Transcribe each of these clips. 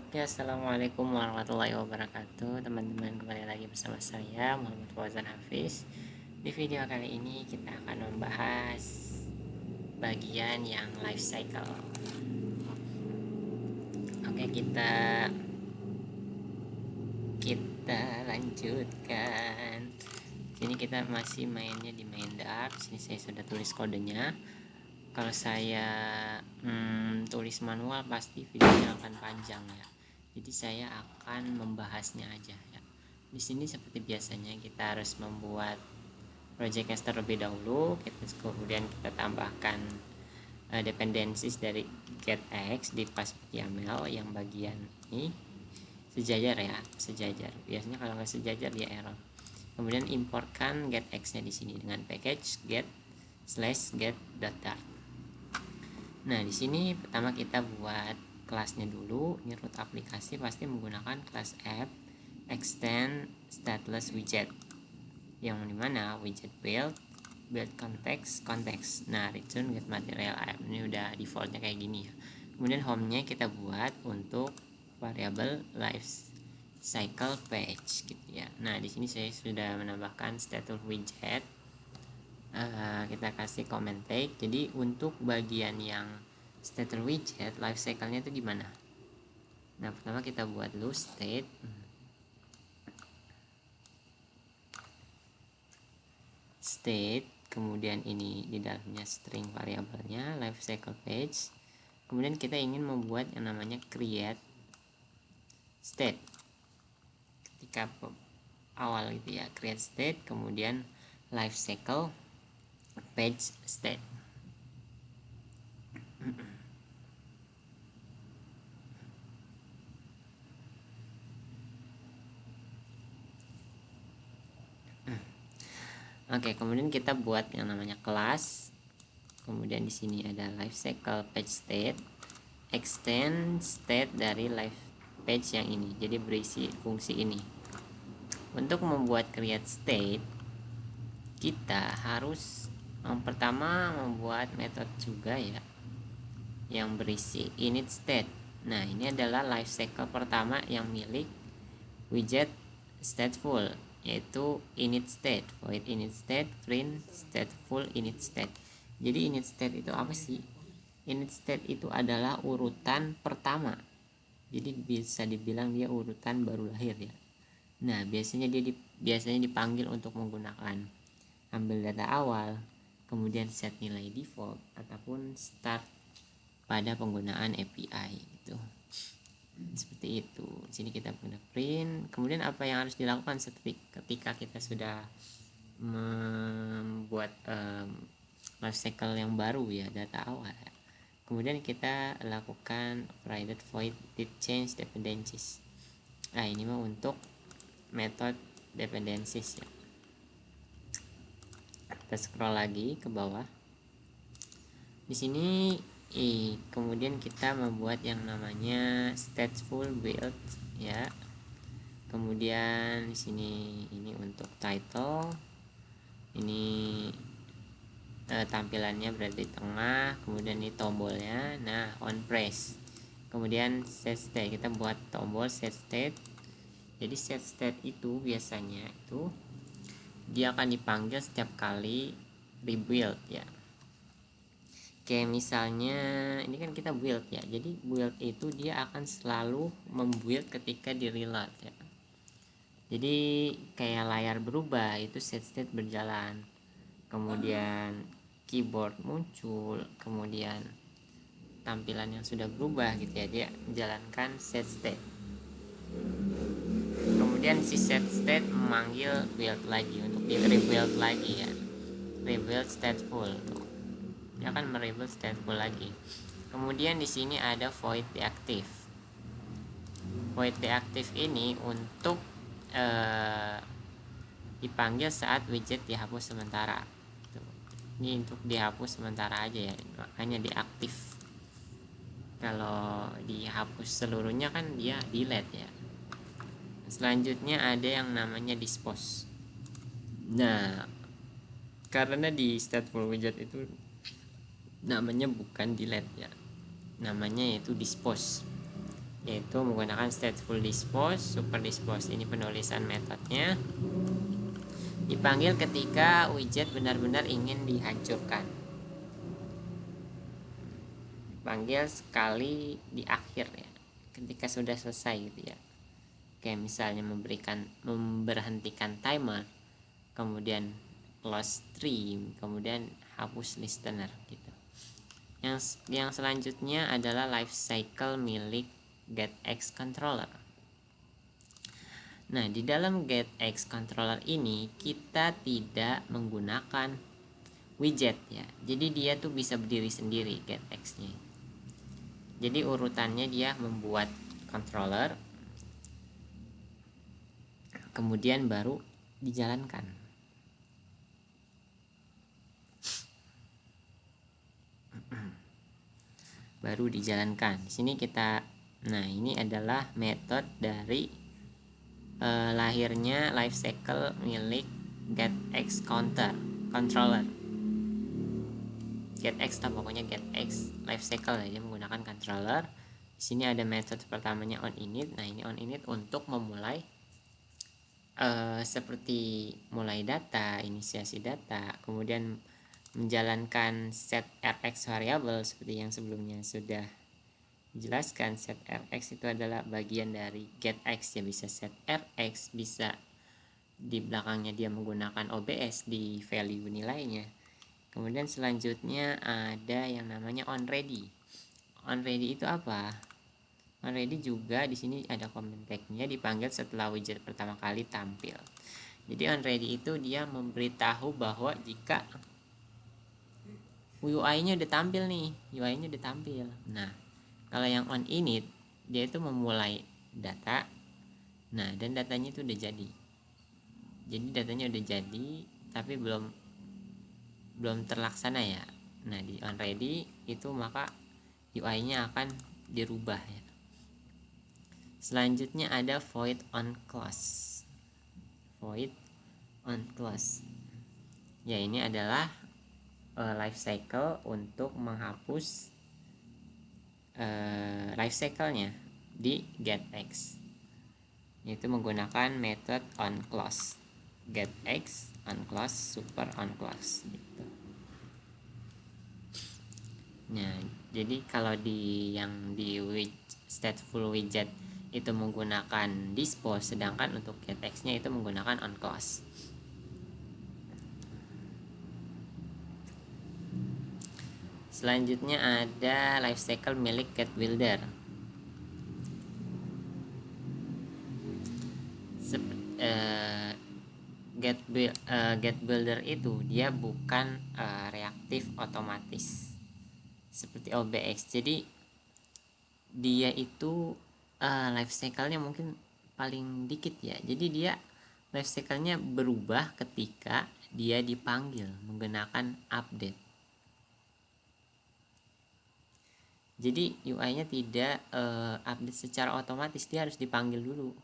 Oke, assalamualaikum warahmatullahi wabarakatuh, teman-teman. Kembali lagi bersama saya Muhammad Fauzan Hafiz. Di video kali ini kita akan membahas bagian yang life cycle. Oke, kita lanjutkan. Sini kita masih mainnya di main Dart. Sini saya sudah tulis kodenya. Kalau saya tulis manual pasti videonya akan panjang ya. Jadi saya akan membahasnya aja ya. Di sini seperti biasanya kita harus membuat projectnya terlebih dahulu. Kemudian kita tambahkan dependencies dari getX di pas.yaml yang bagian ini sejajar ya, sejajar. Biasanya kalau nggak sejajar dia error. Kemudian importkan getX-nya di sini dengan package get/get.dart. Nah, di sini pertama kita buat kelasnya dulu. Ini root aplikasi pasti menggunakan kelas app extend stateless widget. Yang dimana widget build context. Nah, return get material app. Ini udah defaultnya kayak gini ya. Kemudian home-nya kita buat untuk variable life cycle page gitu ya. Nah, di sini saya sudah menambahkan status widget. Kita kasih comment tag. Jadi untuk bagian yang status widget life cycle-nya itu gimana? Nah, pertama kita buat dulu state, kemudian ini di dalamnya string variabelnya life cycle page. Kemudian kita ingin membuat yang namanya create state ketika awal gitu ya, create state, kemudian life cycle page state. Oke, kemudian kita buat yang namanya kelas. Kemudian di sini ada life cycle page state, extend state dari life page yang ini. Jadi berisi fungsi ini. Untuk membuat create state, kita harus yang pertama membuat metode juga ya, yang berisi init state. Nah, ini adalah life cycle pertama yang milik widget stateful, yaitu init state, void init state, print stateful init state. Jadi init state itu apa sih? Init state itu adalah urutan pertama. Jadi bisa dibilang dia urutan baru lahir ya. Nah, biasanya biasanya dipanggil untuk menggunakan ambil data awal, kemudian set nilai default ataupun start pada penggunaan API gitu. Seperti itu. Di sini kita punya print. Kemudian apa yang harus dilakukan ketika kita sudah membuat life cycle yang baru ya, data awal ya. Kemudian kita lakukan provided void did change dependencies. Nah, ini mah untuk method dependencies ya. Kita scroll lagi ke bawah. Di sini kemudian kita membuat yang namanya stateful build ya. Kemudian di sini ini untuk title. Ini tampilannya berada di tengah, kemudian ini tombolnya. Nah, on press. Kemudian set state, kita buat tombol set state. Jadi set state itu biasanya itu dia akan dipanggil setiap kali rebuild ya. Kayak misalnya ini kan kita build ya. Jadi build itu dia akan selalu membuild ketika di reload ya. Jadi kayak layar berubah itu set state berjalan. Kemudian keyboard muncul, kemudian tampilan yang sudah berubah gitu ya, dia menjalankan set state. Kemudian si set state memanggil build lagi untuk di rebuild lagi ya, rebuild stateful, dia akan merebuild stateful lagi. Kemudian di sini ada void deactive. Void deactive ini untuk dipanggil saat widget dihapus sementara. Ini untuk dihapus sementara aja ya, makanya diaktif. Kalau dihapus seluruhnya kan dia delete ya. Selanjutnya ada yang namanya dispose. Nah, karena di stateful widget itu namanya bukan delete ya, namanya yaitu dispose. yaitu menggunakan stateful dispose, super dispose. Ini penulisan metodenya. Dipanggil ketika widget benar-benar ingin dihancurkan. Panggil sekali di akhir ya, ketika sudah selesai gitu ya. Kayak misalnya memberhentikan timer, kemudian close stream, kemudian hapus listener gitu. Yang selanjutnya adalah life cycle milik getX controller. Nah, di dalam getX controller ini kita tidak menggunakan widget ya. Jadi dia tuh bisa berdiri sendiri getX-nya. Jadi urutannya dia membuat controller, kemudian baru dijalankan. Baru dijalankan. Di sini kita, nah ini adalah metode dari lahirnya lifecycle milik getX controller. getX lah pokoknya, getX lifecycle ya, dia menggunakan controller. Di sini ada metode pertamanya onInit. Nah ini onInit untuk memulai seperti mulai data, inisiasi data, kemudian menjalankan set rx variable seperti yang sebelumnya sudah dijelaskan. Set rx itu adalah bagian dari getX ya, bisa set rx, bisa di belakangnya dia menggunakan OBS di value nilainya. Kemudian selanjutnya ada yang namanya onReady. onReady itu apa? onReady juga di sini ada comment tag-nya, dipanggil setelah widget pertama kali tampil. Jadi onReady itu dia memberitahu bahwa jika UI-nya udah tampil nih, UI-nya udah tampil. Nah, kalau yang onInit dia itu memulai data. Nah, dan datanya itu udah jadi. Jadi datanya udah jadi tapi belum terlaksana ya. Nah, di onReady itu maka UI-nya akan dirubah ya. Selanjutnya ada void on clause. Void on clause. Ya, ini adalah life cycle untuk menghapus life cycle-nya di getX. Yaitu menggunakan method on clause. getX on clause, super on clause gitu. Nah, jadi kalau yang di stateful widget itu menggunakan dispose, sedangkan untuk getX-nya itu menggunakan on clause. Selanjutnya ada lifecycle milik getBuilder. getBuilder itu dia bukan reaktif otomatis seperti OBX. Jadi dia itu life cycle-nya mungkin paling dikit ya. Jadi dia life cycle-nya berubah ketika dia dipanggil menggunakan update. Jadi UI-nya tidak update secara otomatis, dia harus dipanggil dulu.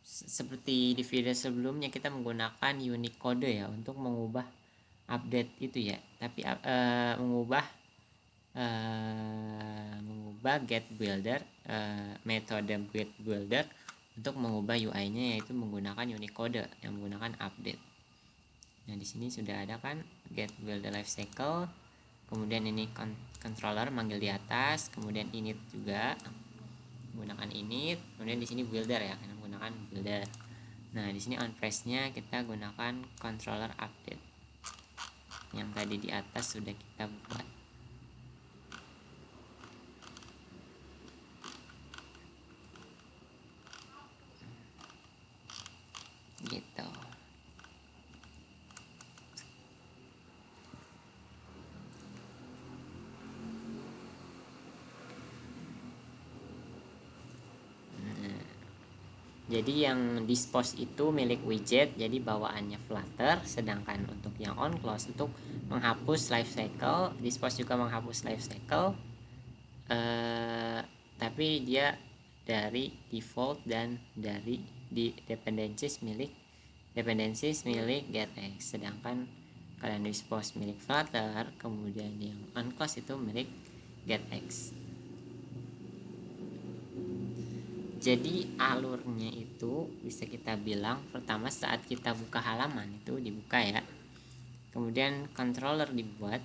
Seperti di video sebelumnya kita menggunakan Unicode ya untuk mengubah update itu ya. Tapi mengubah getBuilder, metode getBuilder untuk mengubah UI-nya yaitu menggunakan Unicode yang menggunakan update. Nah, di sini sudah ada kan getBuilder lifecycle. Kemudian ini controller manggil di atas, kemudian init juga menggunakan init, kemudian di sini builder ya, karena menggunakan builder. Nah, di sini on press-nya kita gunakan controller update. Yang tadi di atas sudah kita buat. Gitu. Jadi yang dispose itu milik widget, jadi bawaannya Flutter, sedangkan untuk yang on clause untuk menghapus lifecycle, dispose juga menghapus lifecycle, tapi dia dari default dan dari di dependencies milik getX, sedangkan kalian dispose milik Flutter, kemudian yang on clause itu milik getX. Jadi alurnya itu bisa kita bilang pertama saat kita buka halaman itu dibuka ya, kemudian controller dibuat.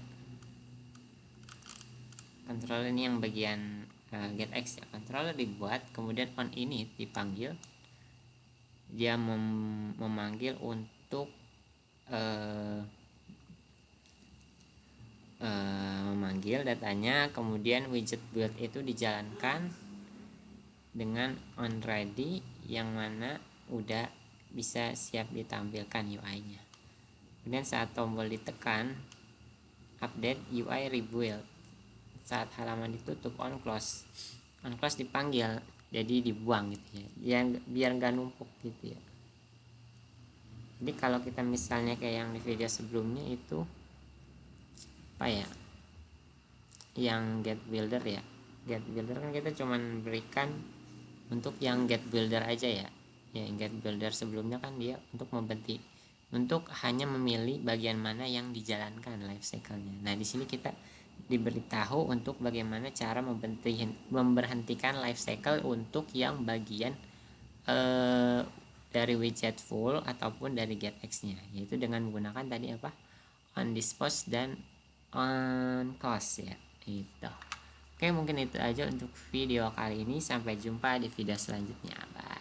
Controller ini yang bagian getX ya, controller dibuat, kemudian on init dipanggil, dia memanggil untuk memanggil datanya, kemudian widget build itu dijalankan dengan on ready yang mana udah bisa siap ditampilkan UI-nya. Kemudian saat tombol ditekan update UI rebuild, saat halaman ditutup on close dipanggil, jadi dibuang gitu ya, biar nggak numpuk gitu ya. Jadi kalau kita misalnya kayak yang di video sebelumnya itu apa ya, yang get builder ya, get builder kan kita cuman berikan untuk yang get builder aja ya. Yang get builder sebelumnya kan dia untuk hanya memilih bagian mana yang dijalankan life cycle-nya. Nah, di sini kita diberitahu untuk bagaimana cara memberhentikan life cycle untuk yang bagian dari widget full ataupun dari getX-nya, yaitu dengan menggunakan tadi apa, on dispose dan on close ya, itu. Oke, mungkin itu aja untuk video kali ini. Sampai jumpa di video selanjutnya. Bye.